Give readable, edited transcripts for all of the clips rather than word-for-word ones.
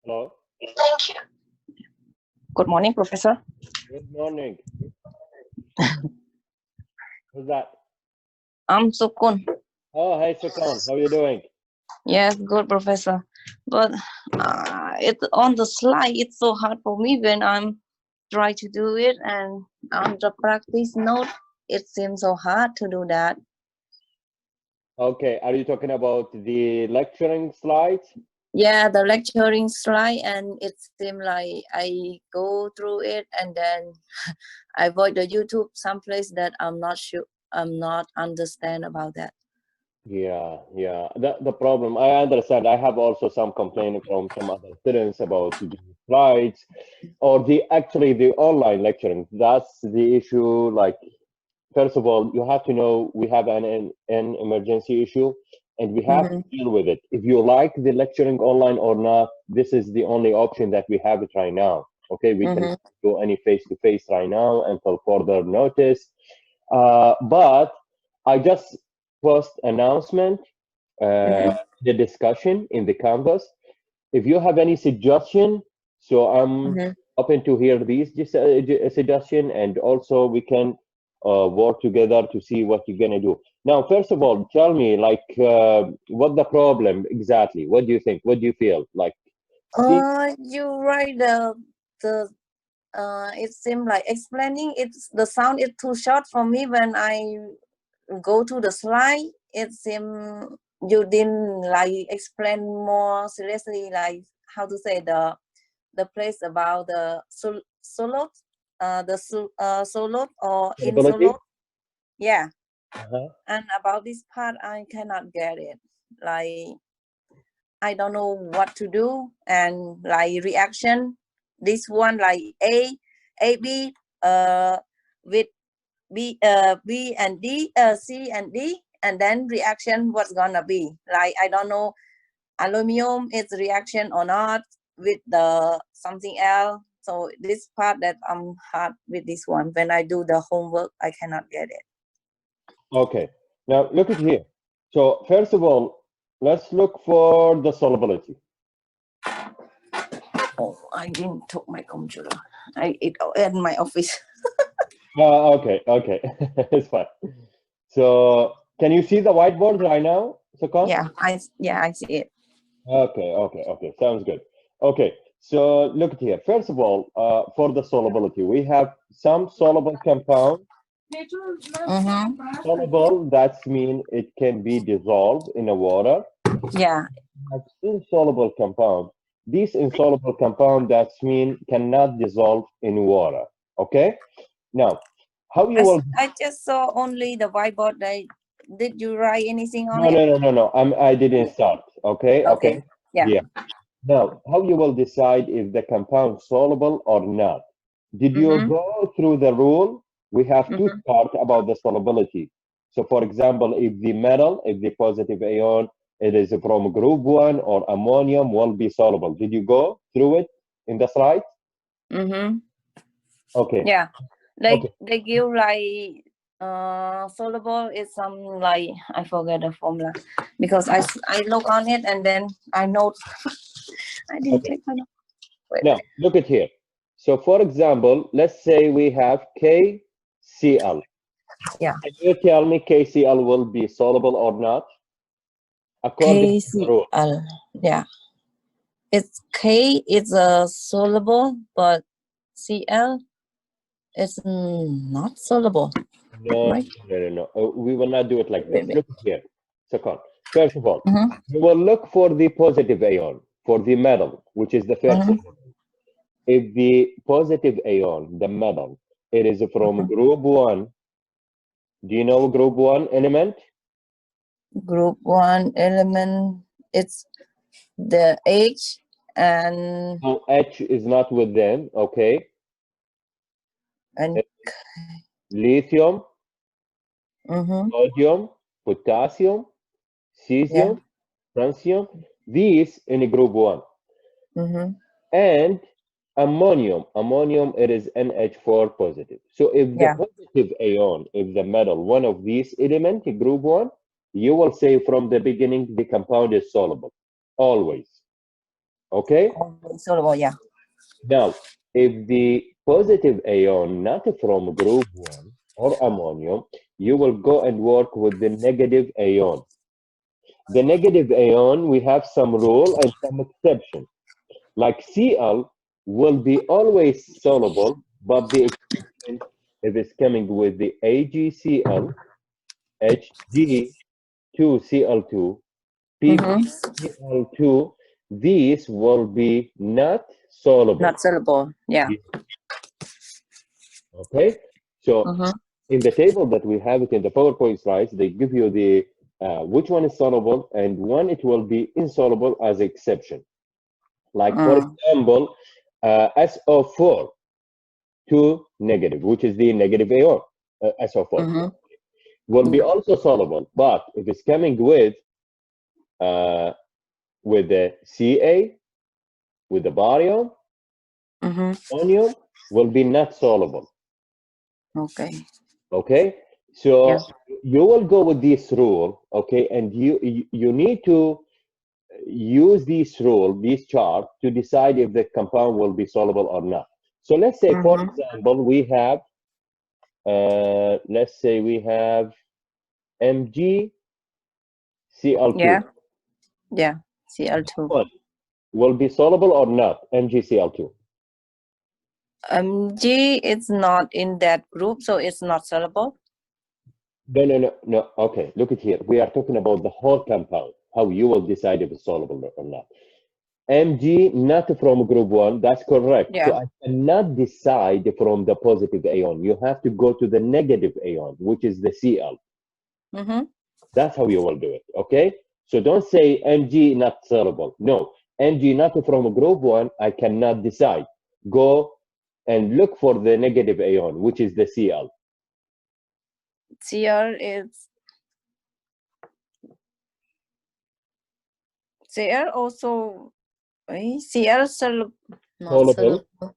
Hello. Thank you. Good morning, Professor. Good morning. Who's that? I'm Sukun. Oh, hey, Sukan. How are you doing? Yes, good, Professor. But it's on the slide. It's so hard for me when I'm trying to do it, and on the practice note, it seems so hard to do that. Okay. Are you talking about the lecturing slides? Yeah, the lecturing slide, and it seems like I go through it, and then I avoid the YouTube someplace that I'm not sure. I'm not understand about that. Yeah. The problem, I understand. I have also some complaint from some other students about the slides or the online lecturing. That's the issue. Like, first of all, you have to know we have an emergency issue and we have to Mm-hmm. deal with it. If you like the lecturing online or not, this is the only option that we have it right now. Okay, we can Mm-hmm. do any face-to-face right now until further notice. But I just post announcement, uh, Mm-hmm. the discussion in the campus. If you have any suggestion, so I'm Mm-hmm. open to hear these suggestion, and also we can work together to see what you're gonna do. Now, first of all, tell me like what the problem exactly. What do you think? What do you feel like? See, You write the it seemed like explaining it's the sound is too short for me when I go to the slide. It seemed you didn't like explain more seriously, like how to say the place about the solo, solo or in stability. solo. Yeah, Uh-huh. and about this part I cannot get it. Like I don't know what to do, and like reaction. This one like A B with B and D C and D, and then reaction what's gonna be like I don't know aluminum is reaction or not with the something else. So this part that I'm hard with this one. When I do the homework, I cannot get it. Okay. Now look at here. So first of all, let's look for the solubility. Oh, I didn't took my computer. I it in my office. Okay, it's fine. So can you see the whiteboard right now, Sakan? Yeah, I see it. Okay. Sounds good. Okay, so look at here. First of all, for the solubility, we have some soluble compound. Mm-hmm. Soluble, that's mean it can be dissolved in a water. Yeah. Have insoluble compound. These insoluble compound, that's mean cannot dissolve in water. Okay. Now, how you will? I just saw only the whiteboard. Did you write anything on No, it? no, no, no, no. I didn't start. Okay, Okay. okay. Yeah. Yeah. Now, how you will decide if the compound soluble or not? Did you Mm-hmm. go through the rule? We have two Mm-hmm. parts about the solubility. So, for example, if the metal, if the positive ion, it is from group one or ammonium will be soluble. Did you go through it in the slide? Mm-hmm. Okay, Yeah. okay. They give like soluble is some like I forget the formula because I look on it and then I note I didn't Okay. take my note. Wait a Now, minute. look at here. So, for example, let's say we have KCl. Yeah. Can you tell me KCl will be soluble or not according to the rule? KCl. Yeah. It's K is a soluble, but Cl is not soluble, No, right? no. We will not do it like Wait, this. wait. Look here. Second. First of all, Mm-hmm. we will look for the positive ion, for the metal, which is the first Mm-hmm. element. If the positive ion, the metal, it is from group one, do you know group one element? Group one element. It's the H and So H is not with them, okay? and It's lithium, mm-hmm. sodium, potassium, Yeah. cesium, francium, these in group one. Mm-hmm. And ammonium, it is NH4 positive. So if the Yeah. positive ion, if the metal, one of these element, group one, you will say from the beginning the compound is soluble, always. Okay. Insoluble, yeah. Now, if the positive ion not from group 1 or ammonium, you will go and work with the negative ion. The negative ion, we have some rule and some exception. Like Cl will be always soluble, but the exception if it's coming with the AgCl, Hg2Cl2, Mm-hmm. PbCl2, these will be not soluble. Not soluble, yeah. Okay, so Mm-hmm. in the table that we have it in the PowerPoint slides, they give you the which one is soluble and one it will be insoluble as exception. Like for example, SO4 2 negative, which is the negative ion, SO4 Mm-hmm. will be also soluble, but if it's coming uh, with the Ca, with the barium, Mm-hmm. onium will be not soluble. Okay. Okay, Yeah. so you will go with this rule, okay, and you need to use this rule, this chart, to decide if the compound will be soluble or not. So let's say, for Mm-hmm. example, we have, let's say we have MgCl2. Yeah. Yeah. Cl2. One will be soluble or not, MgCl2? G is not in that group, so it's not soluble. No, no, no, no. Okay, look at here. We are talking about the whole compound, how you will decide if it's soluble or not. Mg not from group 1, that's correct. So Yeah. I cannot decide from the positive ion. You have to go to the negative ion, which is the Cl. Mm-hmm. That's how you will do it, okay? So don't say Mg not soluble. No, Mg not from group 1, I cannot decide. Go and look for the negative ion, which is the Cl. Cl also Cl soluble, not Soluble, soluble.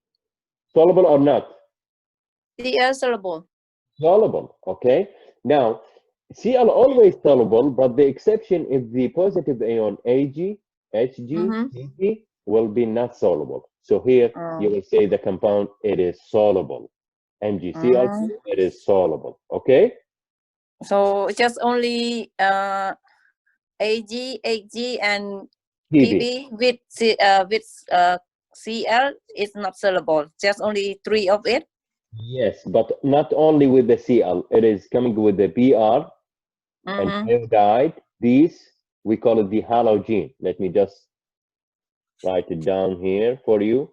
soluble or not? Cl soluble. Soluble, okay? Now, Cl always soluble, but the exception is the positive ion Ag, Hg, Mm-hmm. Cp will be not soluble. So here you will say the compound, it is soluble. MgCl2, it is soluble, okay? So just only Ag, and Pb. Pb with Cl is not soluble. Just only three of it. Yes, but not only with the Cl, it is coming with the Br and Mm-hmm. iodide. These, we call it the halogen. Let me just write it down here for you.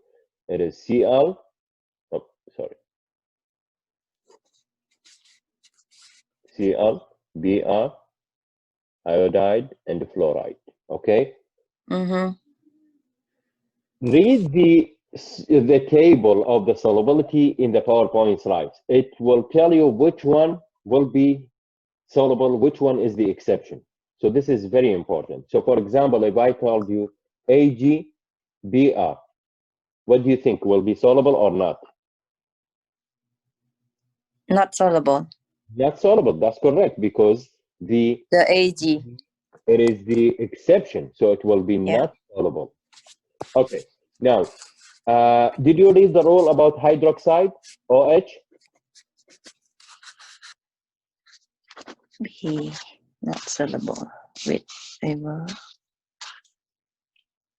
It is Cl, oh, sorry, Cl, Br, iodide, and fluoride. Okay? Mm-hmm. Read the table of the solubility in the PowerPoint slides. It will tell you which one will be soluble, which one is the exception. So this is very important. So for example, if I told you AgBr, what do you think, will be soluble or not? Not soluble. Not soluble, that's correct, because The Ag. it is the exception, so it will be Yeah. not soluble. Okay, now, did you read the rule about hydroxide, OH? B not soluble with ever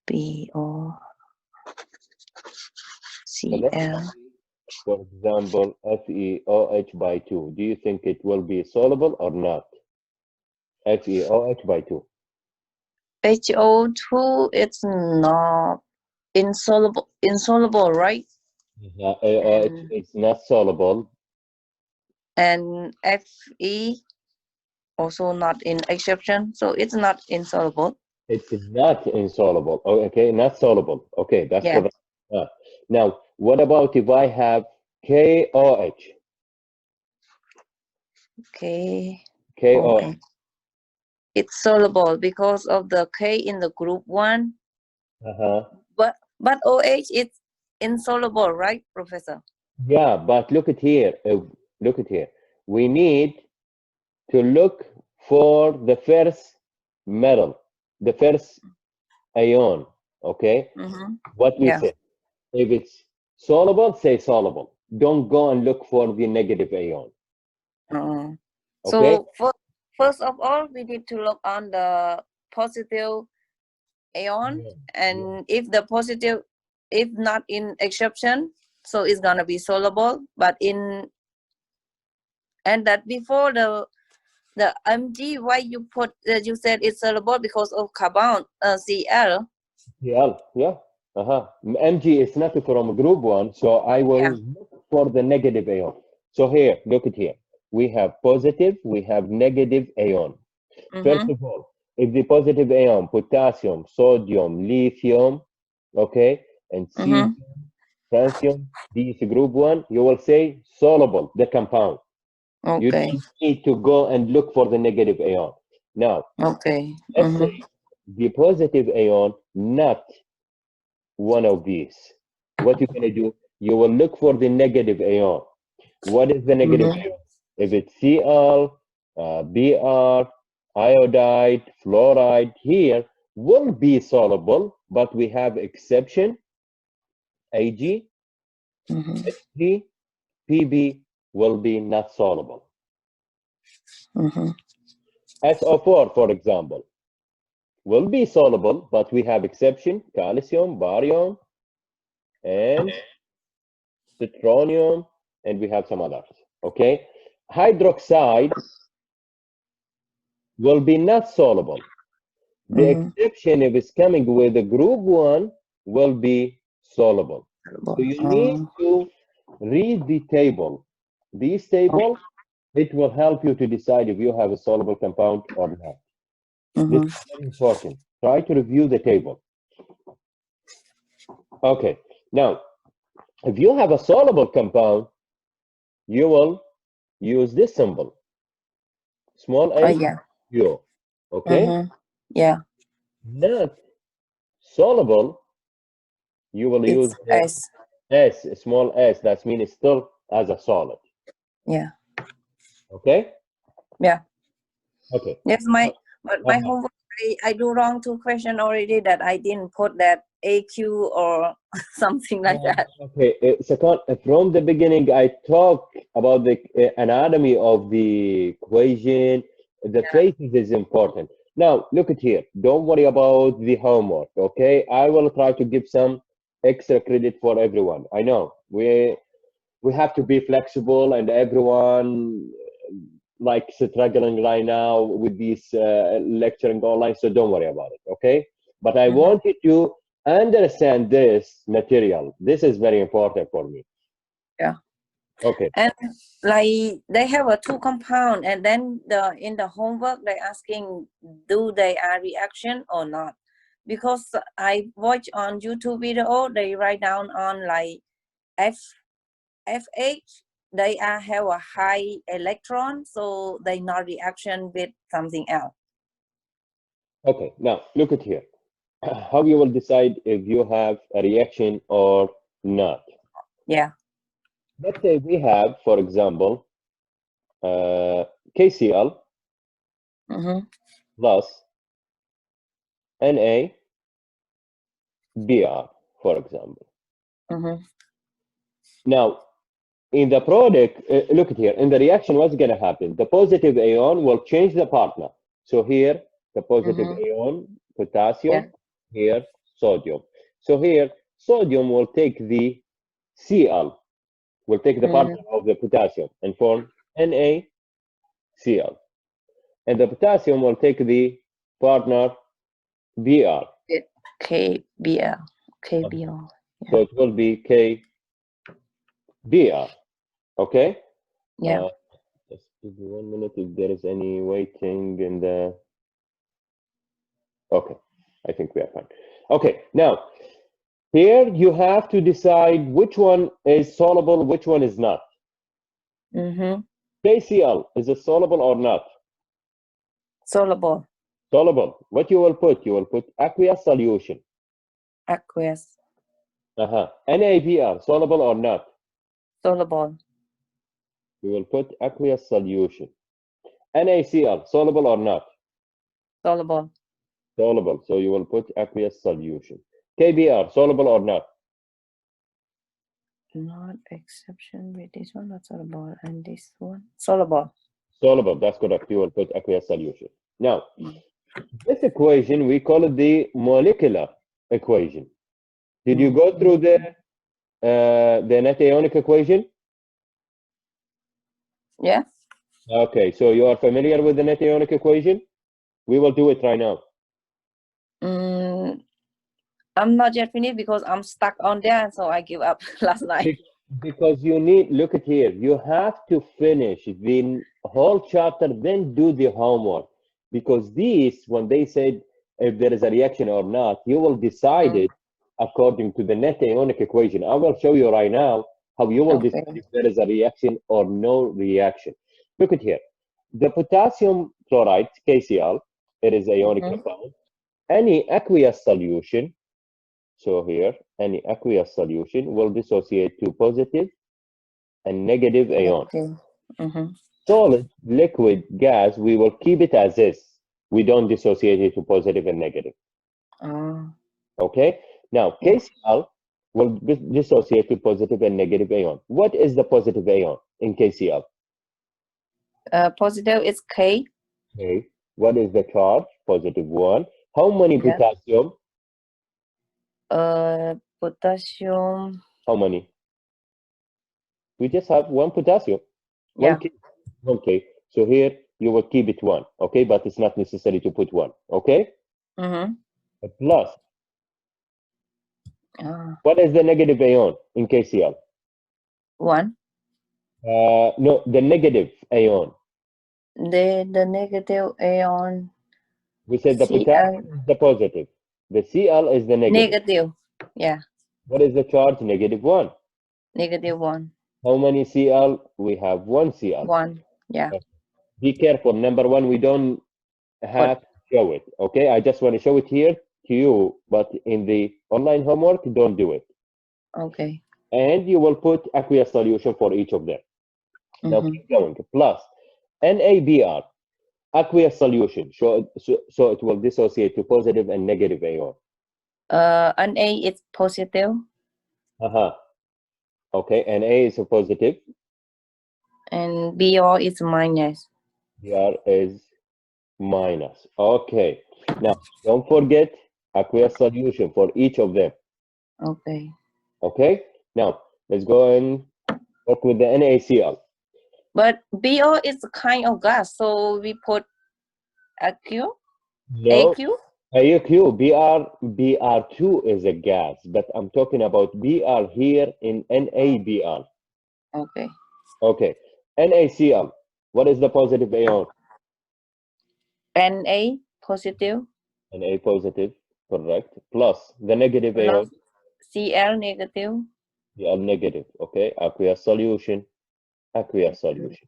B or So let's Cl. say, for example, FeOH by 2. Do you think it will be soluble or not? FeOH by 2. HO2 it's not insoluble, right? AOH And is not soluble. Fe also not in exception, so it's not insoluble. It's not insoluble. Oh, okay, not soluble. Okay, that's Yeah. correct. Now, what about if I have KOH? Okay. KOH. OH. It's soluble because of the K in the group 1, Uh-huh. but OH is insoluble, right, Professor? Yeah, but look at here. Look at here. We need to look for the first metal, the first ion. Okay, Mm-hmm. what we Yeah. say, if it's soluble, say soluble. Don't go and look for the negative ion. Mm. Okay. So first of all, we need to look on the positive ion, Yeah. Yeah. and if the positive, if not in exception, so it's gonna be soluble. But in, and that before the Mg, why you put, you said it's soluble because of carbon, Cl. Yeah. Yeah. Mg is not from group one, so I will Yeah. look for the negative ion. So here, look at here. We have positive, we have negative ion. First Mm-hmm. of all, if the positive ion, potassium, sodium, lithium, okay, and Mm-hmm. cesium, francium, these group one, you will say soluble, the compound. You Okay. don't need to go and look for the negative ion. Now, Okay. let's Mm-hmm. say the positive ion, not one of these. What you're gonna do, you will look for the negative ion. What is the negative Mm-hmm. ion? If it's Cl, Br, iodide, fluoride, here will be soluble, but we have exception, Ag, Mm-hmm. H3, Pb will be not soluble. Mm-hmm. SO4, for example, will be soluble, but we have exception, calcium, barium, and citronium, and we have some others. Okay, hydroxide will be not soluble. The Mm-hmm. exception, if it's coming with a group one, will be soluble. So you need to read the table. This table, it will help you to decide if you have a soluble compound or not. This Mm-hmm. is very important. Try to review the table. Okay, now, if you have a soluble compound, you will use this symbol, small Oh h, yeah. U. Okay? Mm-hmm. Yeah. Not soluble, you will use It's the S. S, small s. That means it's still as a solid. Yeah. Okay? Yeah. Okay. Yes, my, but my Uh-huh. homework, I do wrong two question already, that I didn't put that AQ or something like that. Okay. Second, from the beginning, I talk about the anatomy of the equation. The Yeah. traces is important. Now, look at here. Don't worry about the homework, okay? I will try to give some extra credit for everyone. I know we have to be flexible, and everyone like struggling right now with this lecturing online, so don't worry about it, okay? But I Mm-hmm. want you to understand this material. This is very important for me. Yeah. Okay. And like they have a two compound, and then the in the homework they asking, do they are reaction or not? Because I watch on YouTube video, they write down on like F FH, they are have a high electron, so they not reaction with something else. Okay. Now look at here. How you will decide if you have a reaction or not. Yeah. Let's say we have, for example, KCl Mm-hmm. plus NaBr, for example. Mm-hmm. Now, in the product, look at here, in the reaction, what's going to happen? The positive ion will change the partner. So here, the positive Mm-hmm. ion, Yeah. potassium, here, sodium. So here, sodium will take the Cl, will take the Mm-hmm. partner of the potassium and form NaCl. And the potassium will take the partner Br. KBL. KBL. So Yeah. it will be KBr. Okay? Yeah. Uh, just give me 1 minute if there is any waiting in the. Okay, I think we are fine. Okay, now here you have to decide which one is soluble, which one is not. Mm-hmm. KCl, is it soluble or not? Soluble. Soluble. What you will put? You will put aqueous solution. Aqueous. NaBr, soluble or not? Soluble. You will put aqueous solution. NaCl, soluble or not? Soluble. Soluble. So you will put aqueous solution. KBr, soluble or not? Not exception with this one, not soluble, and this one soluble. Soluble, that's correct. You will put aqueous solution. Now, Mm. this equation, we call it the molecular equation. Did you go through the net ionic equation? Yeah. Okay, so you are familiar with the net ionic equation? We will do it right now. Mm, I'm not yet finished because I'm stuck on there, so I give up last night. Because you need, look at here, you have to finish the whole chapter, then do the homework. Because these, when they said if there is a reaction or not, you will decide Mm. it according to the net ionic equation. I will show you right now how you will Okay. decide if there is a reaction or no reaction. Look at here. The potassium chloride, KCl, it is ionic Mhm. compound. Any aqueous solution, so here, any aqueous solution will dissociate to positive and negative ion. Okay. Mm-hmm. Solid, liquid, gas, we will keep it as is. We don't dissociate it to positive and negative. Okay? Now, Yeah. KCl will dissociate to positive and negative ion. What is the positive ion in KCl? Positive is K. Okay. What is the charge? Positive 1. How many Yeah. potassium? Potassium. How many? We just have one potassium. Yeah. 1K. 1K. So here you will keep it 1. Okay? But it's not necessary to put 1. Okay? Mm-hmm. Plus, Ah, what is the negative ion in KCl? 1. No, the negative ion. The negative ion We said the Cl. potassium is the positive. The Cl is the negative. Negative. Yeah. What is the charge? Negative 1. Negative 1. How many Cl? We have 1 Cl. 1. Yeah. Be careful. Number 1, we don't But have to show it. Okay? I just want to show it here to you, but in the online homework, don't do it. okay. And you will put aqueous solution for each of them. Now Mm-hmm. keep going. Plus, NaBr, aqueous solution. So it will dissociate to positive and negative ion. Na is positive Uh-huh. Okay, Na is a positive, and Br is minus. Br is minus. Okay. Now, don't forget aqueous solution for each of them. Okay. Okay? Now, let's go and work with the NaCl. But Br is a kind of gas, so we put AQ. No, AQ. AQ, Br2 is a gas, but I'm talking about Br here in NaBr. Okay. Okay. NaCl, what is the positive ion? Na positive Na positive, correct. Plus the negative plus ion, Cl negative. Cl negative. Okay, aqueous solution, aqueous solution.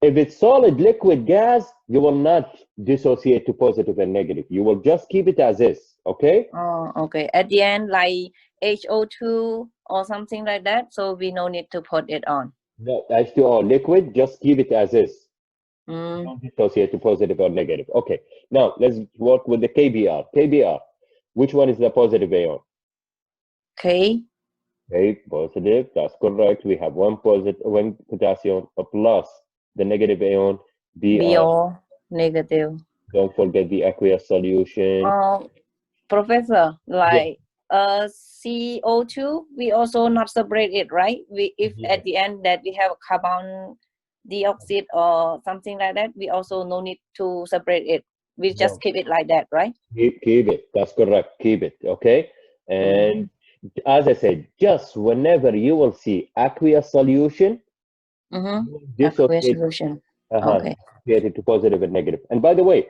If it's solid, liquid, gas, you will not dissociate to positive and negative. You will just keep it as is. Okay? Oh, okay. At the end, like HO2 or something like that, so we no need to put it on. No, H2O liquid, just keep it as is. Mm. Don't dissociate to positive or negative. Okay. Now let's work with the KBr. KBr, which one is the positive ion? K. Okay, positive. That's correct. We have one positive, one potassium, a plus the negative ion, Br. Br negative. Don't forget the aqueous solution. Professor, Yeah. like CO2, we also not separate it, right? We if Yeah. at the end that we have carbon dioxide or something like that, we also no need to separate it. We just No, keep it like that, right? keep it. That's correct. Keep it. Okay. And as I said, just whenever you will see aqueous solution, Mm-hmm. you will Aqueous dissociate, solution. uh-huh, Okay. dissociate it to positive and negative. And by the way,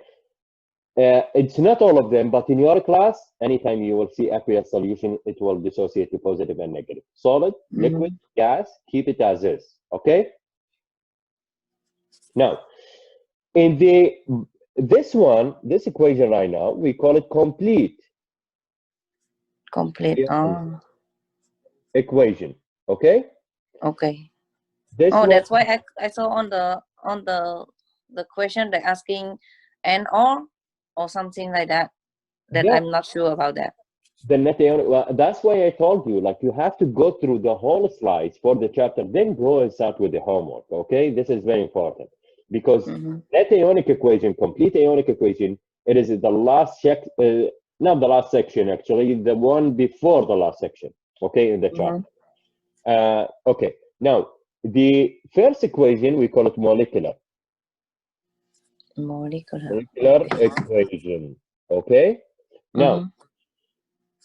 it's not all of them, but in your class, anytime you will see aqueous solution, it will dissociate to positive and negative. Solid, liquid, gas, keep it as is. Okay? Now, in this equation right now, we call it complete Complete. equation. Okay? Okay. This Oh, one, that's why I saw on the question they're asking and or something like that. That yeah, I'm not sure about that. The net ionic, well, that's why I told you, like, you have to go through the whole slides for the chapter, then go and start with the homework, okay? This is very important because Mm-hmm. net ionic equation, complete ionic equation, it is the last not the last section, actually, the one before the last section, okay, in the chart. Mm-hmm. Okay, now, the first equation, we call it molecular. Molecular. Molecular equation, okay? Now, Mm-hmm.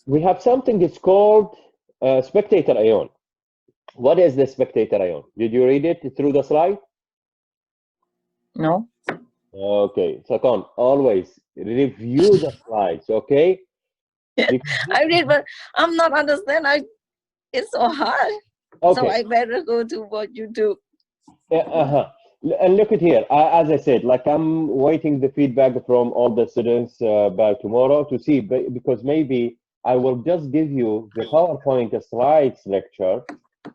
we have something it's called spectator ion. What is the spectator ion? Did you read it through the slide? No. Okay, so come always review the slides, okay? Because I read, but I'm not understand. It's so hard. So okay, I better go to what you do. uh-huh. And look at here. As I said, like I'm waiting the feedback from all the students by tomorrow to see, because maybe I will just give you the PowerPoint slides lecture,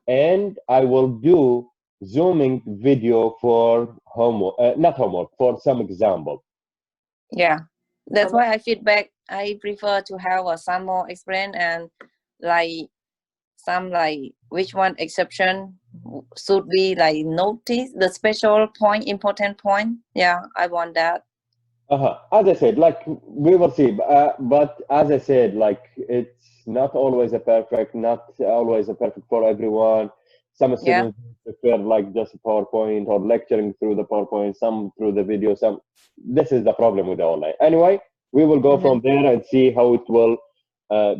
and I will do zooming video for homework, not homework, for some example. Yeah. That's why I feedback. I prefer to have some more explain and like some like which one exception should be like notice the special point, important point. Yeah, I want that. As I said, like we will see, but as I said, like it's not always a perfect, not always a perfect for everyone. Some Yeah. students prefer like just PowerPoint or lecturing through the PowerPoint, some through the video, some. This is the problem with the online. Anyway, we will go Mm-hmm. from there and see how it will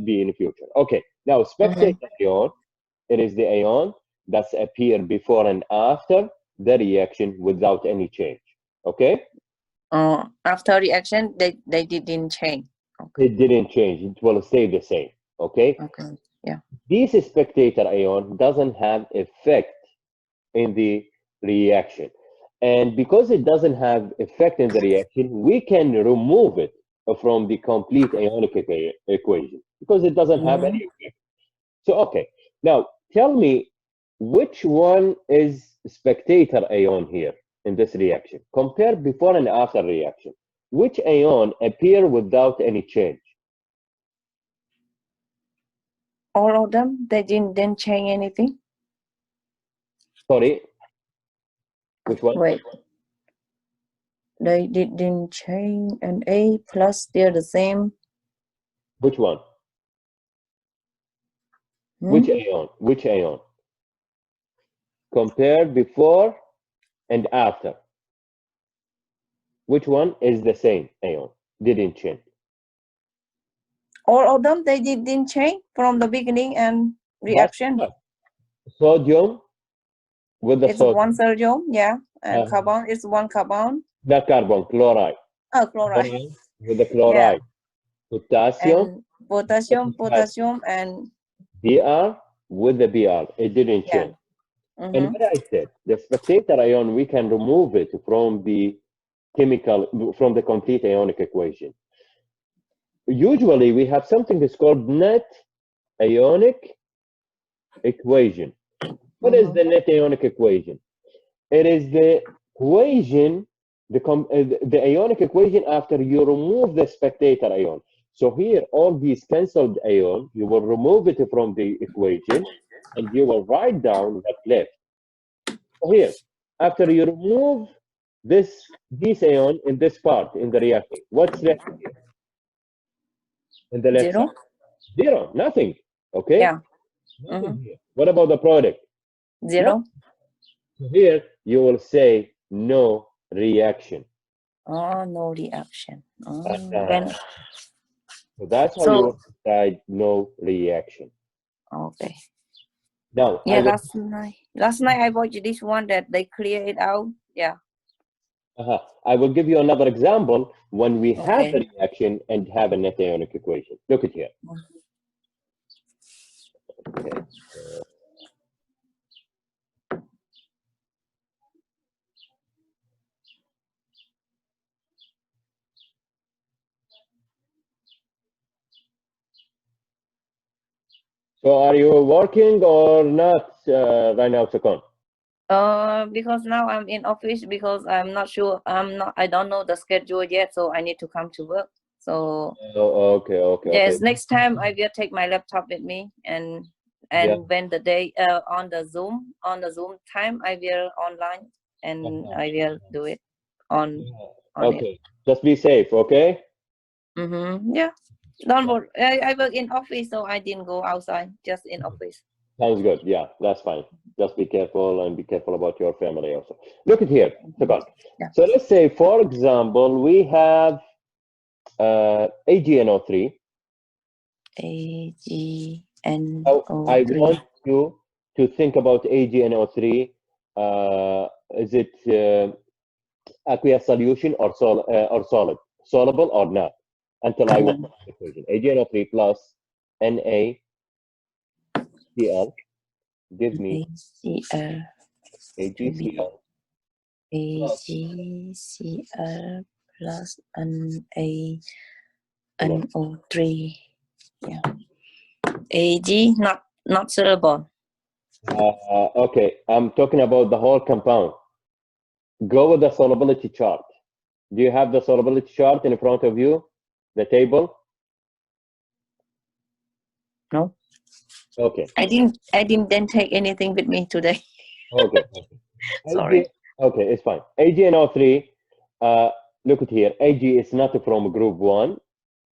be in the future. Okay, now Mm-hmm. spectator ion, it is the ion that's appear before and after the reaction without any change. Okay. After reaction, they didn't change. Okay. It didn't change. It will stay the same. Okay. Okay. Yeah. This spectator ion doesn't have effect in the reaction. And because it doesn't have effect in the reaction, we can remove it from the complete ionic equation because it doesn't have Mm-hmm. any effect. So, okay. Now, tell me which one is spectator ion here in this reaction? Compare before and after reaction. Which ion appear without any change? All of them, they didn't change anything. Sorry, which one? Wait, they didn't change an A plus. They're the same. Which one? Which Hmm? ion? Which ion? Compare before and after. Which one is the same ion? Didn't change. All of them, they didn't change from the beginning and That's reaction. right. Sodium with the It's one sodium. sodium, yeah, and Uh, carbon is one carbon. the carbon, chloride. Oh, chloride, Boron with the yeah, chloride. Potassium and with potassium, potassium. potassium, and Br with the Br. It didn't yeah. change. And Mm-hmm. what I said, the spectator ion, we can remove it from the chemical, from the complete ionic equation. Usually we have something that's called net ionic equation. What is Mm-hmm. the net ionic equation? It is the equation, the ionic equation after you remove the spectator ion. So here, all these cancelled ion, you will remove it from the equation, and you will write down what left. So here, after you remove this ion in this part in the reactor, what's left here in the left Zero, side? Zero, nothing. Okay, yeah. nothing Mm-hmm. here. What about the product? No. Zero. So here you will say no reaction. Oh, no reaction. Oh, Uh-huh. when So that's how you so will decide no reaction. okay. Now I Yeah, will last night I watched this one that they clear it out. Yeah. I will give you another example when we have Okay. a reaction and have a net ionic equation. Look at here. Okay. So are you working or not right now, Sakon? Because now I'm in office because I'm not sure. I don't know the schedule yet, so I need to come to work. So Oh, okay, okay, yes, okay. next time I will take my laptop with me, and Yeah. when the day on the Zoom time I will online, and Uh-huh. I will do it on Yeah. it. Okay. Just be safe, okay? Yeah, don't worry. I work in office, so I didn't go outside, just in office. Sounds good. Yeah, that's fine. Just be careful and be careful about your family also. Look at here, Sakan. Yeah. So let's say, for example, we have AGNO3. AGNO3. I want you to think about AGNO3. Is it aqueous solution or solid, soluble or not? Until I work on the equation. AgNO3 plus NaCl give me ACl to be AgCl plus AgCl plus NaNO3. NO. Yeah. Ag not soluble. Okay, I'm talking about the whole compound. Go with the solubility chart. Do you have the solubility chart in front of you? The table? No, Okay. I didn't take anything with me today. Okay. Okay. Sorry. Okay, it's fine. AgNO3, uh, look at here. Ag is not from group 1, so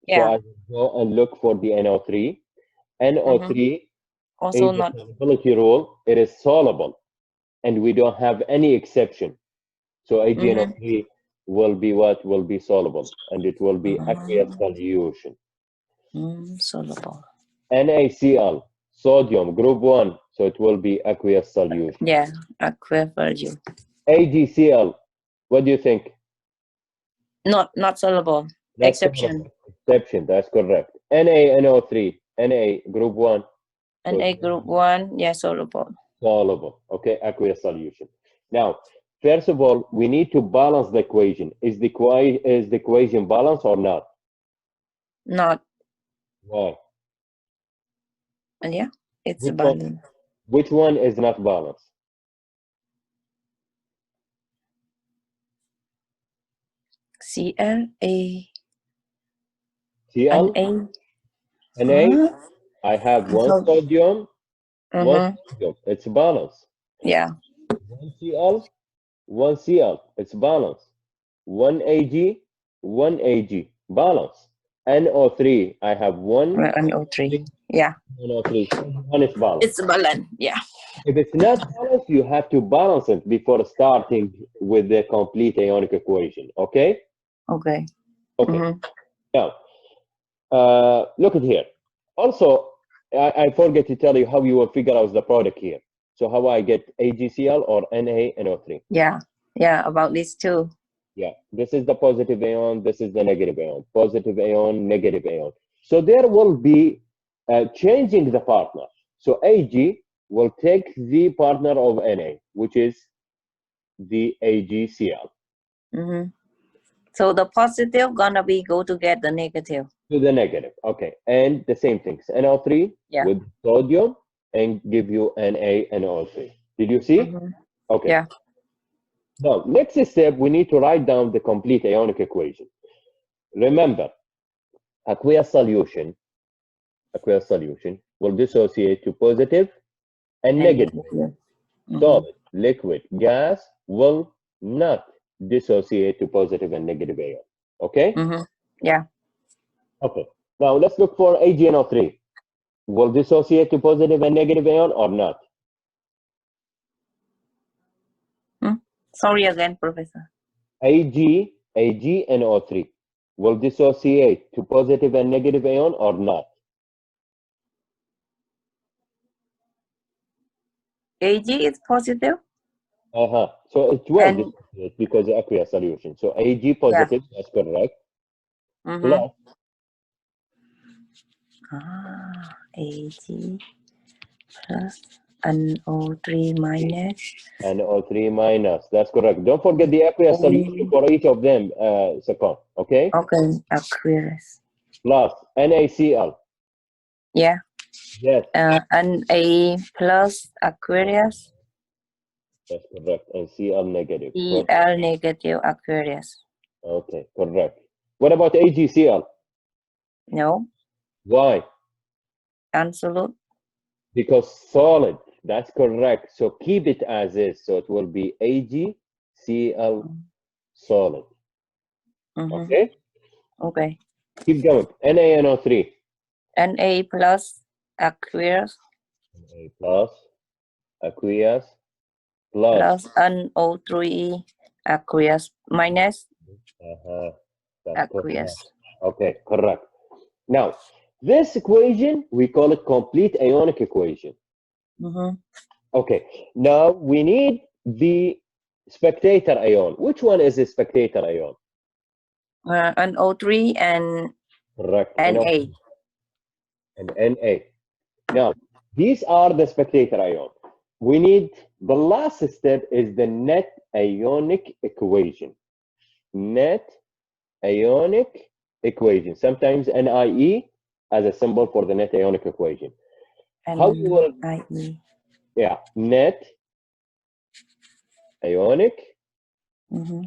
Yeah. I will go and look for the NO3. NO3 Also in the not. solubility rule, it is soluble, and we don't have any exception. So AgNO3 will be what? Will be soluble, and it will be aqueous solution. Soluble. NaCl, sodium, group 1, so it will be aqueous solution. Yeah, aqueous value. AgCl, what do you think? Not soluble. That's Exception. soluble. Exception, that's correct. NaNO3, Na, group 1, so And it A will group be 1, yeah, soluble. soluble, okay, aqueous solution. Now, first of all, we need to balance the equation. Is the equation balanced or not? Not, Why? yeah, it's a Which one? balance. Which one is not balanced? Cl, A, and Cl, A. Na. I have one So, sodium, one mm-hmm. sodium. It's balanced. Yeah, One Cl, one Cl. It's balanced. One Ag, one Ag. Balance. NO3. I have one and O3. NO3, Yeah, NO3. So one is balanced. it's a balance. Yeah. If it's not balanced, you have to balance it before starting with the complete ionic equation. Okay? Okay. Okay. Mm-hmm. Now, look at here. Also, I forget to tell you how you will figure out the product here. So how I get AgCl or NaNO3. Yeah, yeah, about these two. Yeah, this is the positive ion, this is the negative ion. Positive ion, negative ion. So there will be changing the partner. So Ag will take the partner of Na, which is the AgCl. Mm-hmm. So the positive gonna be go to get the negative. To the negative. Okay. And the same things. NO3 Yeah. with sodium and give you NaNO3. Did you see? Mm-hmm. Okay. Yeah. Now, next step, we need to write down the complete ionic equation. Remember, aqueous solution, aqueous solution will dissociate to positive and And negative. negative. Mm-hmm. Solid, liquid, gas will not dissociate to positive and negative ion. Okay? Mm-hmm. Yeah. Okay. Now let's look for AgNO3. Will dissociate to positive and negative ion or not? Sorry again, Professor. AgNO3 will dissociate to positive and negative ion or not? Ag is positive. Uh-huh. So it will And dissociate because of aqueous solution. So Ag yeah. positive, that's correct. Mm-hmm. Plus Ag plus NO3 minus NO3 minus, that's correct. Don't forget the aqueous solution for each of them, Sakon, okay? okay, Aquarius. Plus NaCl, Yeah. yes, Na plus Aquarius. that's correct. And Cl negative, Cl negative Aquarius. okay, correct. What about AgCl? No. Why? Absolute. Because solid. That's correct. So keep it as is. So it will be AgCl solid. Mm-hmm. Okay? Okay. Keep going. NaNO3. Na plus aqueous Na plus aqueous plus. plus NO3 aqueous minus Uh-huh. That's correct. aqueous. Okay, correct. Now, this equation, we call it complete ionic equation. Mm-hmm. Okay, now we need the spectator ion. Which one is the spectator ion? NO3 and Correct. Na. And Na. Now, these are the spectator ion. We need the last step is the net ionic equation. Net ionic equation. Sometimes NIE as a symbol for the net ionic equation. How you will, NIE. yeah, net ionic Mm-hmm.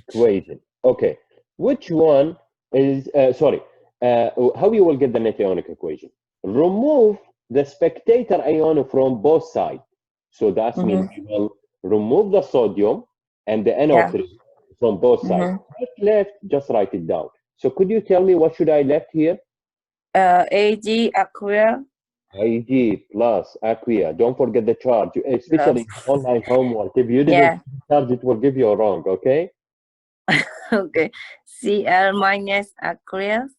equation. Okay, which one is, how you will get the net ionic equation? Remove the spectator ion from both sides. So that means Mm-hmm. we will remove the sodium and the Yeah. NO3 from both sides. Mm-hmm. What left, just write it down. So could you tell me what should I left here? Ag aqueous Ig plus aqua. Don't forget the charge, especially plus. in online homework. If you didn't Yeah. charge, it will give you a wrong, okay? Okay. Cl minus aqueous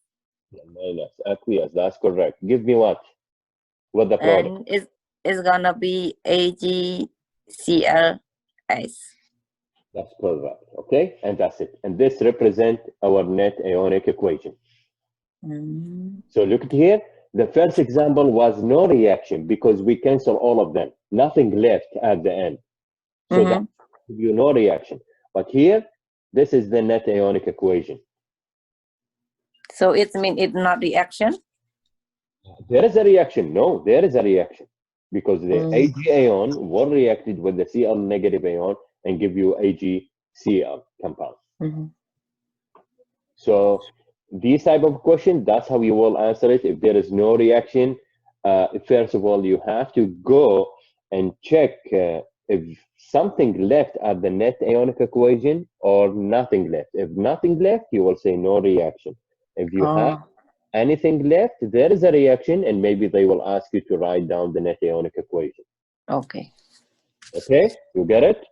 Yeah, minus aqueous, that's correct. Give me what? What the product? and it's gonna be AgCl. That's correct, okay? And that's it. And this represent our net ionic equation. Mm. So look at here. The first example was no reaction because we cancel all of them. Nothing left at the end. So that Mm-hmm. gives you no reaction. But here, this is the net ionic equation. So it means it's not reaction. There is a reaction. No, there is a reaction because the Mm. Ag ion will reacted with the Cl negative ion and give you AgCl compound. Mm-hmm. So these type of question, that's how you will answer it. If there is no reaction, first of all, you have to go and check if something left at the net ionic equation or nothing left. If nothing left, you will say no reaction. If you have Oh, anything left, there is a reaction, and maybe they will ask you to write down the net ionic equation. okay. Okay, you get it?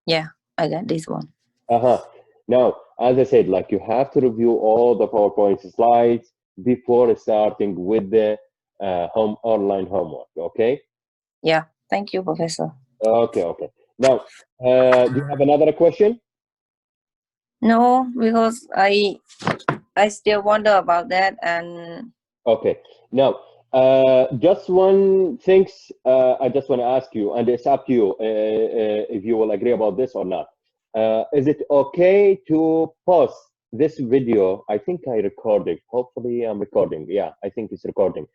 Yeah, I got this one. Uh-huh. Now, as I said, like you have to review all the PowerPoint slides before starting with the home online homework. Okay? Yeah, thank you, Professor. Okay, okay. Now, do you have another question? No, because I still wonder about that, and Okay. Now, just one thing I just want to ask you, and it's up to you if you will agree about this or not. Is it okay to post this video? I think I recorded. Hopefully, I'm recording. Yeah, I think it's recording.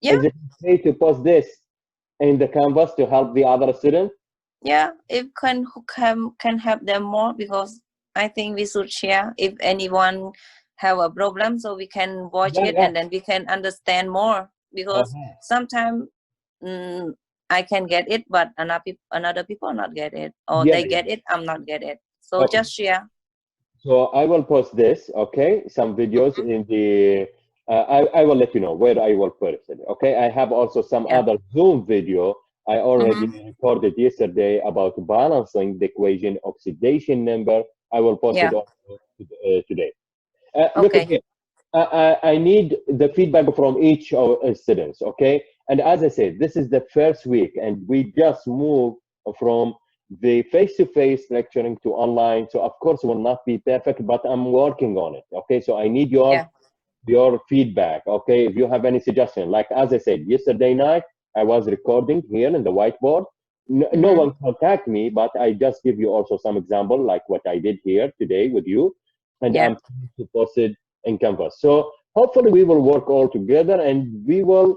yeah, Is it okay to post this in the Canvas to help the other students? yeah, if can help them more, because I think we should share if anyone have a problem, so we can watch Yeah, it yeah. and then we can understand more, because Uh-huh. sometimes I can get it, but another people not get it, or Yeah, they yeah. get it, I'm not get it. So Okay. just share. So I will post this, okay, some videos Mhm. in the, I will let you know where I will post it, okay? I have also some Yeah. other Zoom video I already Mm-hmm. recorded yesterday about balancing the equation oxidation number. I will post it Yeah. also today. Look at Okay. here. I need the feedback from each of students, okay? And as I said, this is the first week, and we just moved from the face-to-face lecturing to online. So of course, it will not be perfect, but I'm working on it. Okay, so I need Yeah. your feedback. Okay, if you have any suggestion, like as I said yesterday night, I was recording here in the whiteboard. No Mm-hmm. one contact me, but I just give you also some example, like what I did here today with you, and Yeah. I'm trying to post it in Canvas. So hopefully we will work all together, and we will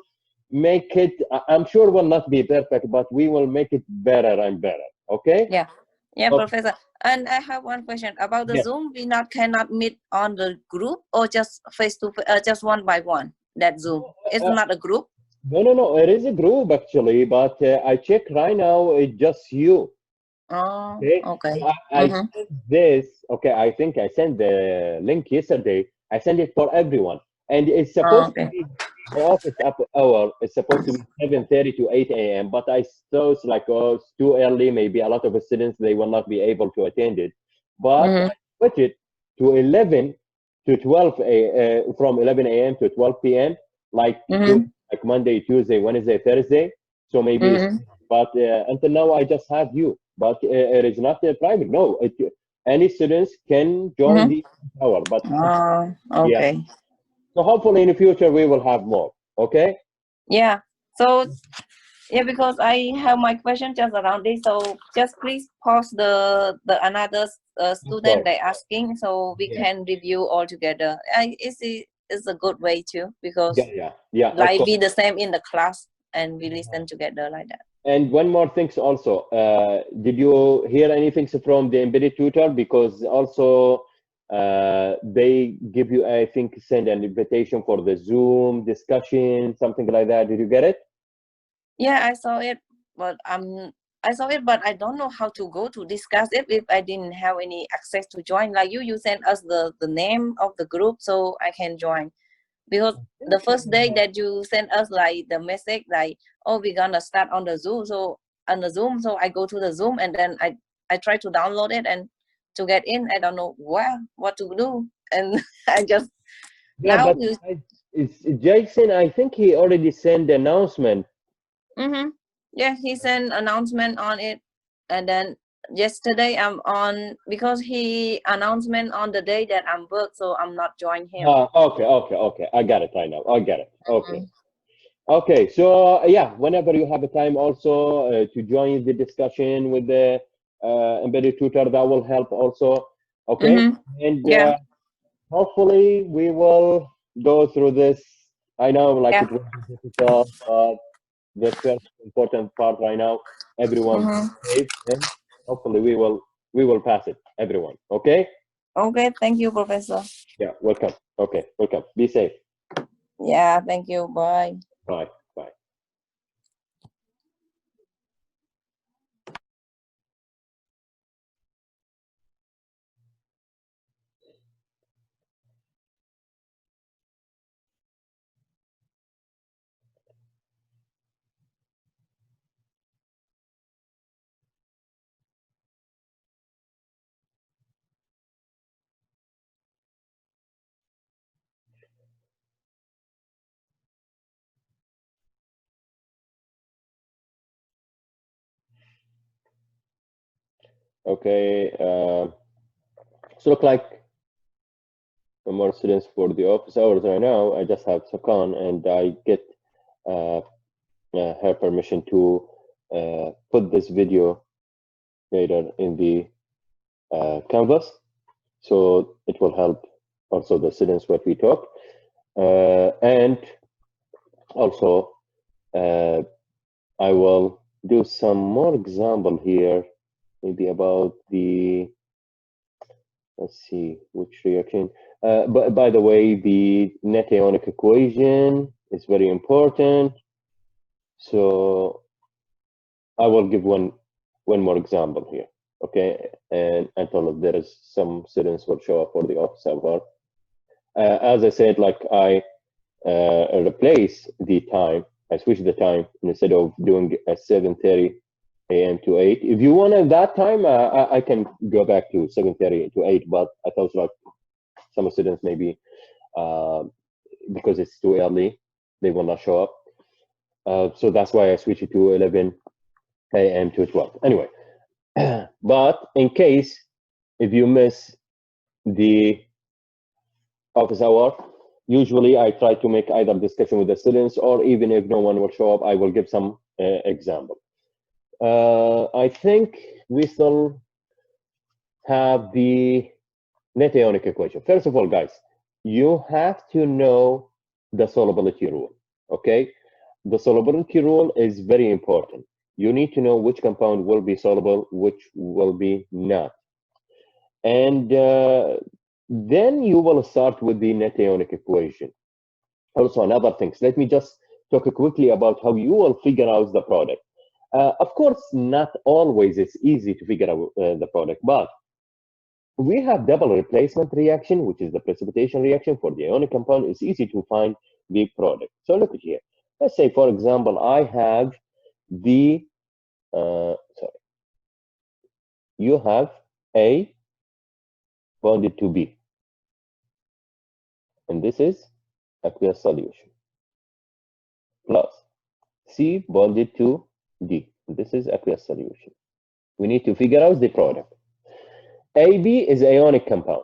make it. I'm sure will not be perfect, but we will make it better and better. Okay. Yeah. Yeah, Okay. Professor. And I have one question about the Yes. Zoom. We cannot meet on the group or just face to face, just one by one. That Zoom. It's Uh, not a group. no. It is a group actually, but I check right now. It's just you. Oh, Okay. okay. So I Mm-hmm. sent this. Okay. I think I sent the link yesterday. I sent it for everyone, and it's Oh, supposed to okay. be the office up hour. It's supposed to be 7:30 to 8 a.m. But I saw it's like, oh, it's too early. Maybe a lot of the students they will not be able to attend it. But Mm-hmm. I put it to 11 to from 11 a.m. to 12 p.m. Like do Mm-hmm. like Monday, Tuesday, Wednesday, Thursday. So maybe it's, Mm-hmm. but until now I just have you. But it is not private. No, any students can join Mm-hmm. the hour. But Oh, yeah. okay. So hopefully in the future we will have more. Okay. Yeah. So yeah, because I have my question just around this. So just please pause the another Of student course. they asking, so we Yeah. can review all together. It's a good way too, Yeah. because Yeah. Yeah. Of like course. be the same in the class and we listen together like that. And one more thing also, did you hear anything from the embedded tutor? Because also they give you, I think, send an invitation for the Zoom discussion, something like that. Did you get it? Yeah, I saw it, but I saw it, but I don't know how to go to discuss it if I didn't have any access to join. Like you send us the name of the group so I can join. Because the first day that you send us like the message like, oh, we're gonna start on the Zoom. So on the Zoom, so I go to the Zoom and then I try to download it, and to get in, I don't know what to do, and I just Yeah, now but you. it's Jason. I think he already sent the announcement. Mm-hmm. Yeah, he sent announcement on it, and then yesterday I'm on because he announcement on the day that I'm booked, so I'm not join him. Okay. I got it right now. I got it. Okay. Okay, so yeah, whenever you have a time also to join the discussion with the embedded tutor, that will help also. Okay, Mm-hmm. and Yeah, hopefully we will go through this. I know like yeah. it will be difficult, but the first important part right now, everyone be Mm-hmm. safe, and hopefully we will pass it, everyone. Okay? Okay, thank you, Professor. Yeah, welcome. Okay, welcome. Be safe. Yeah, thank you. Bye. Bye. Bye. Okay. So look like more students for the office hours right now. I just have Sakan and I get uh, her permission to put this video later in the canvas. So it will help also the students what we talk. And also uh, I will do some more example here, maybe about the, let's see, which reaction. But by the way, the net ionic equation is very important. So I will give one more example here, okay? And until there is some students will show up for the office hour. As I said, like I replace the time, I switch the time instead of doing a 7:30 a.m. to 8. If you want at that time, I can go back to 7:30 to 8, but I thought like some students maybe uh, because it's too early, they will not show up. So that's why I switch it to 11 a.m. to 12. Anyway, but in case if you miss the office hour, usually I try to make either discussion with the students or even if no one will show up, I will give some example. I think we still have the net ionic equation. First of all, guys, you have to know the solubility rule, okay? The solubility rule is very important. You need to know which compound will be soluble, which will be not. And then you will start with the net ionic equation. Also, another things. Let me just talk quickly about how you will figure out the product. Of course, not always it's easy to figure out the product, but we have double replacement reaction, which is the precipitation reaction for the ionic compound. It's easy to find the product. So look at here. Let's say, for example, I have the, sorry, you have A bonded to B, and this is aqueous solution, plus C bonded to D, and this is aqueous solution. We need to figure out the product. AB is ionic compound.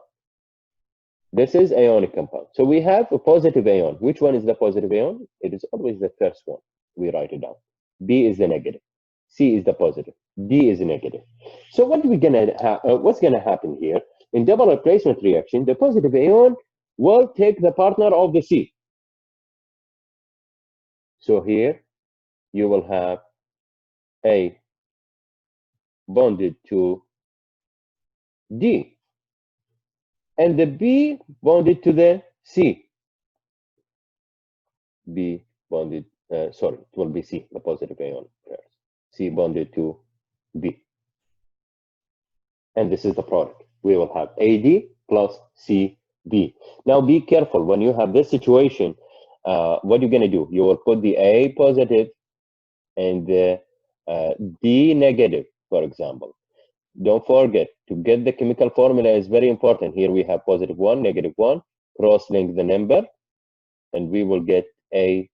This is ionic compound. So we have a positive ion. Which one is the positive ion? It is always the first one. We write it down. B is the negative. C is the positive. D is the negative. So what's gonna happen here? In double replacement reaction, the positive ion will take the partner of the C. So here you will have A bonded to D, and the B bonded to the C. B bonded, sorry, it will be C, the positive ion first. C bonded to B. And this is the product. We will have AD plus CB. Now be careful when you have this situation. What you're going to do? You will put the A positive and the D negative, for example. Don't forget to get the chemical formula is very important. Here we have positive 1, negative 1, cross-link the number, and we will get AD.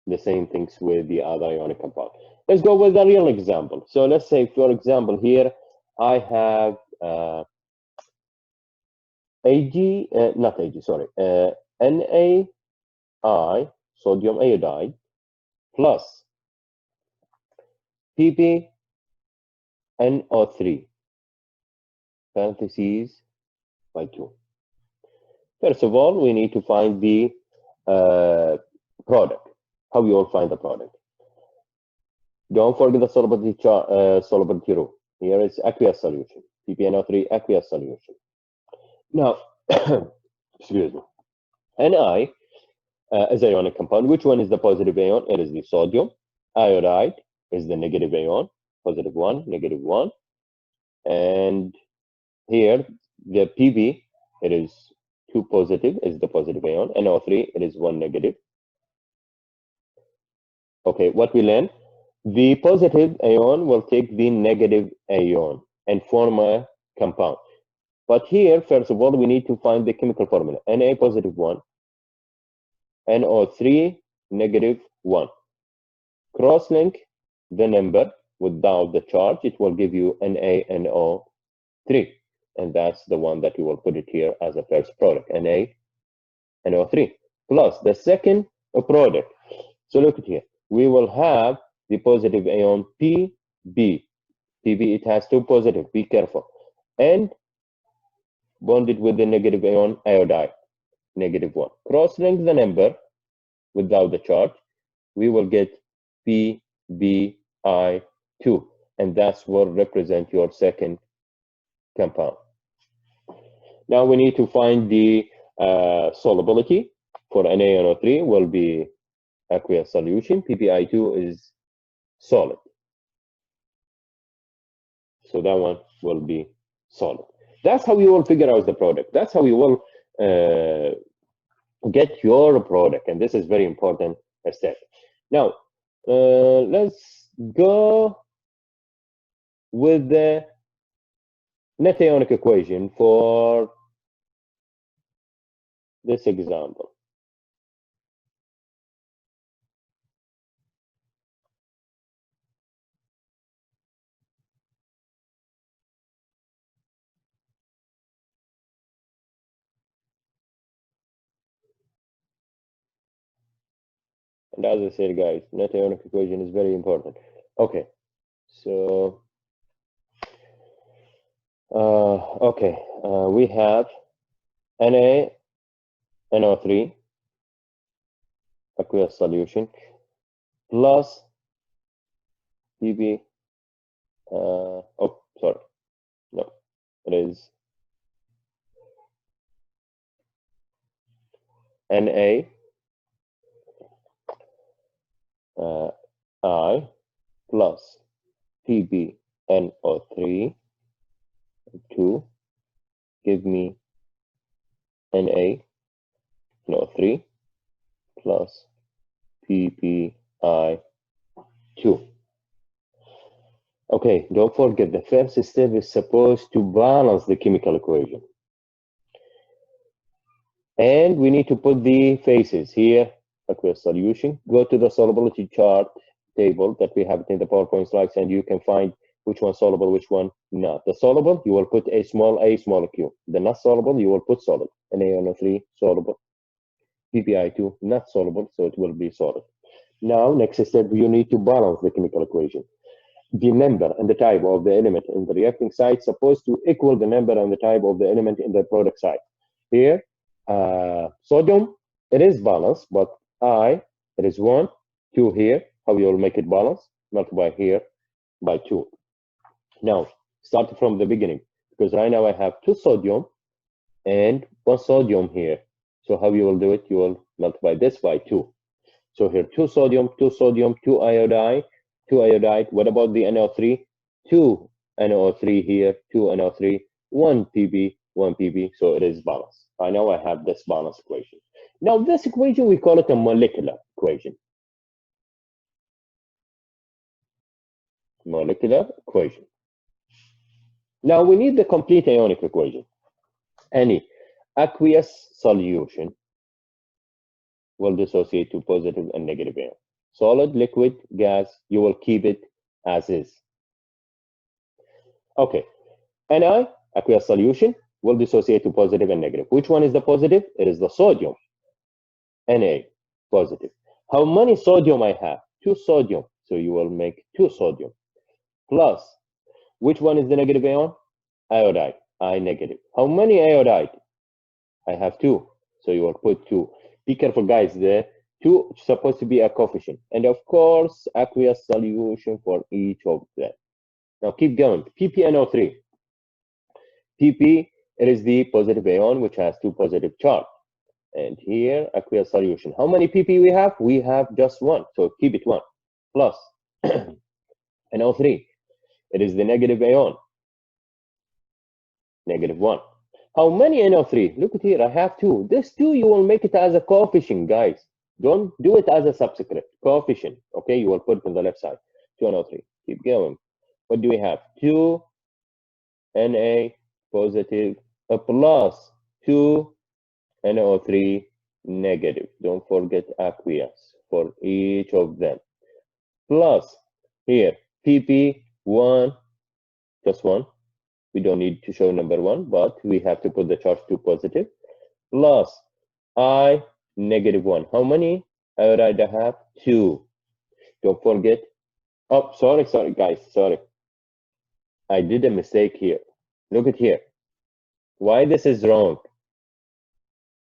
The same things with the other ionic compound. Let's go with a real example. So let's say, for example, here I have NaI, sodium iodide, plus PbNO3, parentheses by 2. First of all, we need to find the product. How we will find the product? Don't forget the solubility rule. Here is aqueous solution, PbNO3 aqueous solution. Now, excuse me, Ni is ionic compound. Which one is the positive ion? It is the sodium. Iodide is the negative ion, positive 1, negative 1. And here, the Pb, it is 2 positive, is the positive ion. NO3, it is 1 negative. Okay, what we learned? The positive ion will take the negative ion and form a compound. But here, first of all, we need to find the chemical formula. Na positive 1, NO3 negative 1. Cross-link the number without the charge. It will give you NaNO3. And that's the one that you will put it here as a first product, NaNO3. Plus the second product. So look at here. We will have the positive ion Pb. Pb, it has 2 positive. Be careful. And bonded with the negative ion iodide, negative 1. Cross-link the number without the charge. We will get PbI2. And that's what represent your second compound. Now we need to find the solubility for NaNO3 will be aqueous solution. PbI2 is solid. So that one will be solid. That's how you will figure out the product. That's how you will get your product. And this is very important step. Now, let's go with the net ionic equation for this example. And as I said, guys, net ionic equation is very important. Okay, so we have NaNO3 aqueous solution plus Pb. Oh, sorry. No, it is Na I plus PbNO3 to give me NaNO3 plus PbI2. Okay, don't forget the first step is supposed to balance the chemical equation. And we need to put the phases here, aqueous solution. Go to the solubility chart table that we have in the PowerPoint slides, and you can find which one soluble, which one not. The soluble, you will put a, small q. The not soluble, you will put solid. NaNO3 soluble. PbI2 not soluble, so it will be solid. Now, next step, you need to balance the chemical equation. The number and the type of the element in the reacting side is supposed to equal the number and the type of the element in the product side. Here, sodium, it is balanced, but it is 1, 2 here. How you will make it balanced? Multiply here by 2. Now, start from the beginning, because right now I have 2 sodium and 1 sodium here. So how you will do it? You will multiply this by 2. So here, 2 sodium, 2 iodide, 2 iodide. What about the NO3? 2 NO3 here, 2 NO3, 1 Pb, 1 Pb. So it is balanced. Right now I have this balanced equation. Now this equation, we call it a molecular equation. Molecular equation. Now we need the complete ionic equation. Any aqueous solution will dissociate to positive and negative ion. Solid, liquid, gas, you will keep it as is. Okay, Ni, aqueous solution, will dissociate to positive and negative. Which one is the positive? It is the sodium. Na, positive. How many sodium I have? 2 sodium. So you will make 2 sodium. Plus, which one is the negative ion? Iodide, I negative. How many iodide? I have 2. So you will put 2. Be careful, guys. The 2 is supposed to be a coefficient. And of course, aqueous solution for each of them. Now keep going. PpNO3. Pp, it is the positive ion which has 2 positive charge. And here, aqueous solution. How many Pp we have? We have just 1. So keep it 1. Plus NO3. It is the negative ion. Negative 1. How many NO3? Look at here. I have 2. This 2, you will make it as a coefficient, guys. Don't do it as a subscript. Coefficient. Okay, you will put it on the left side. 2 NO3. Keep going. What do we have? 2 Na positive plus 2 NO3 negative. Don't forget aqueous for each of them. Plus here PP1 plus 1. We don't need to show number 1, but we have to put the charge to positive. Plus I negative 1. How many iodide I have? 2. Don't forget. Oh, sorry, guys. Sorry. I did a mistake here. Look at here. Why this is wrong?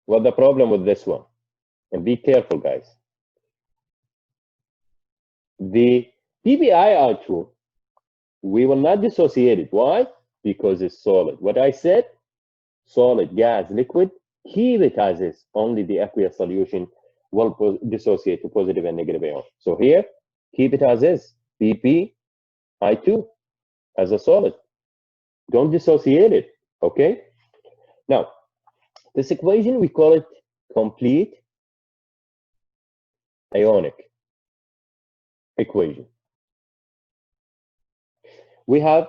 What's the problem with this one? And be careful, guys. The PbI2, we will not dissociate it. Why? Because it's solid. What I said, solid, gas, liquid, keep it as is. Only the aqueous solution will dissociate to positive and negative ion. So here, keep it as is. PpI2 as a solid. Don't dissociate it, okay? Now, this equation, we call it complete ionic equation. We have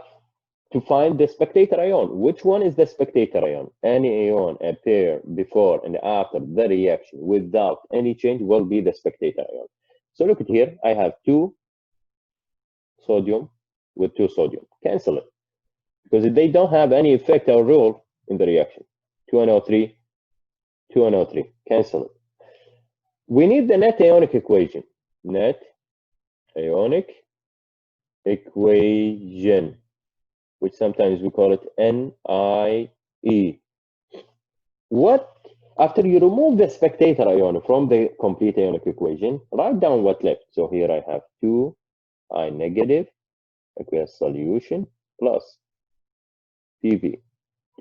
to find the spectator ion. Which one is the spectator ion? Any ion appear before and after the reaction without any change will be the spectator ion. So look at here. I have 2 sodium with 2 sodium. Cancel it. Because they don't have any effect or role in the reaction. 2NO3, 2NO3. Cancel it. We need the net ionic equation. Net ionic equation, which sometimes we call it NIE. What? After you remove the spectator ion from the complete ionic equation, write down what left. So here I have 2 I negative aqueous solution plus PV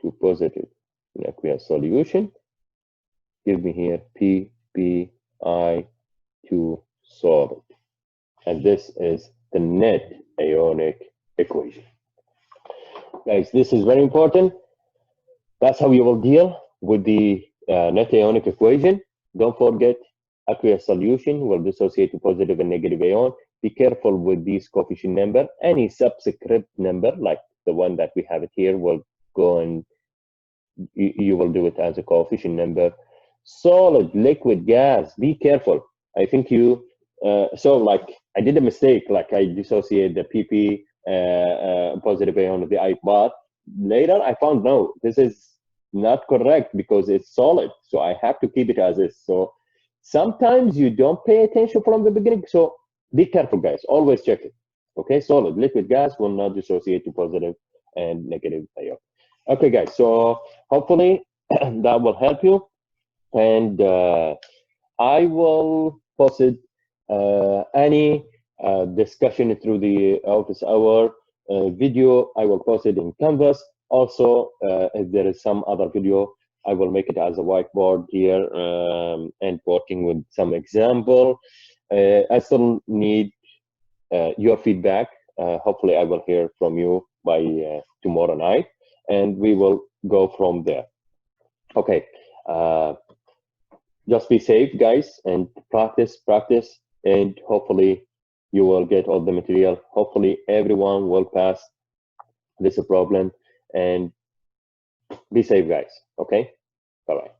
to positive in aqueous solution. Give me here PBI to solid. And this is the net ionic equation. Guys, this is very important. That's how you will deal with the net ionic equation. Don't forget, aqueous solution will dissociate to positive and negative ion. Be careful with these coefficient number. Any subscript number, like the one that we have it here, will go and you will do it as a coefficient number. Solid, liquid, gas, be careful. I think you, so like I did a mistake, like I dissociate the PP positive ion of the I, but later I found no, this is not correct because it's solid. So I have to keep it as is. So sometimes you don't pay attention from the beginning. So be careful, guys. Always check it. Okay, solid, liquid, gas will not dissociate to positive and negative ion. Okay, guys. So hopefully that will help you. And I will post it, any discussion through the office hour video. I will post it in Canvas. Also, if there is some other video, I will make it as a whiteboard here and working with some example. I still need your feedback. Hopefully, I will hear from you by tomorrow night, and we will go from there. Okay. Just be safe, guys, and practice, and hopefully you will get all the material. Hopefully everyone will pass this problem, and be safe, guys. Okay, bye-bye.